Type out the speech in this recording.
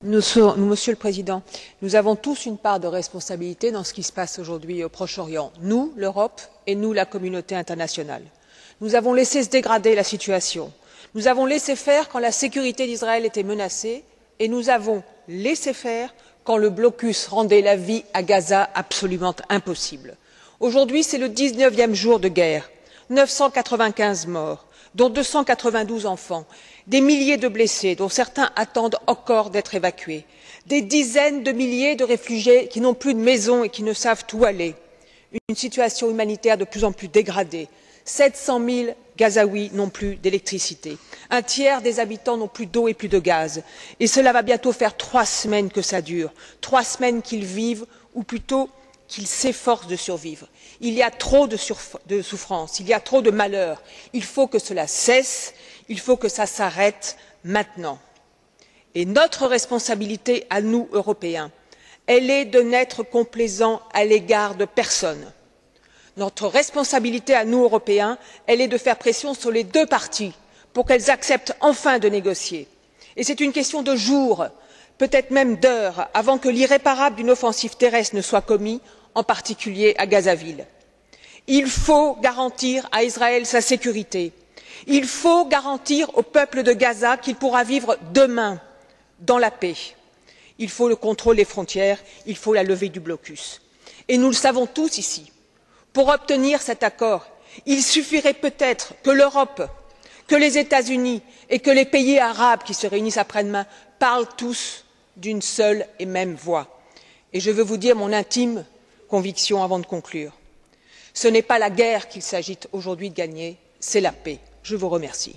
Monsieur le Président, nous avons tous une part de responsabilité dans ce qui se passe aujourd'hui au Proche-Orient, nous, l'Europe, et nous, la communauté internationale. Nous avons laissé se dégrader la situation, nous avons laissé faire quand la sécurité d'Israël était menacée et nous avons laissé faire quand le blocus rendait la vie à Gaza absolument impossible. Aujourd'hui, c'est le 19e jour de guerre, 995 morts, dont 292 enfants, des milliers de blessés, dont certains attendent encore d'être évacués, des dizaines de milliers de réfugiés qui n'ont plus de maison et qui ne savent où aller, une situation humanitaire de plus en plus dégradée, 700 000 Gazaouis n'ont plus d'électricité, un tiers des habitants n'ont plus d'eau et plus de gaz, et cela va bientôt faire 3 semaines que ça dure, 3 semaines qu'ils vivent, ou plutôt qu'ils s'efforcent de survivre. Il y a trop de souffrance, il y a trop de malheur. Il faut que cela cesse, il faut que ça s'arrête maintenant. Et notre responsabilité à nous, Européens, elle est de n'être complaisants à l'égard de personne. Notre responsabilité à nous, Européens, elle est de faire pression sur les deux parties pour qu'elles acceptent enfin de négocier. Et c'est une question de jours, peut-être même d'heures, avant que l'irréparable d'une offensive terrestre ne soit commis, en particulier à Gazaville. Il faut garantir à Israël sa sécurité. Il faut garantir au peuple de Gaza qu'il pourra vivre demain dans la paix. Il faut le contrôle des frontières, il faut la levée du blocus. Et nous le savons tous ici, pour obtenir cet accord, il suffirait peut-être que l'Europe, que les États-Unis et que les pays arabes qui se réunissent après-demain parlent tous d'une seule et même voix. Et je veux vous dire mon intime conviction avant de conclure. Ce n'est pas la guerre qu'il s'agit aujourd'hui de gagner, c'est la paix. Je vous remercie.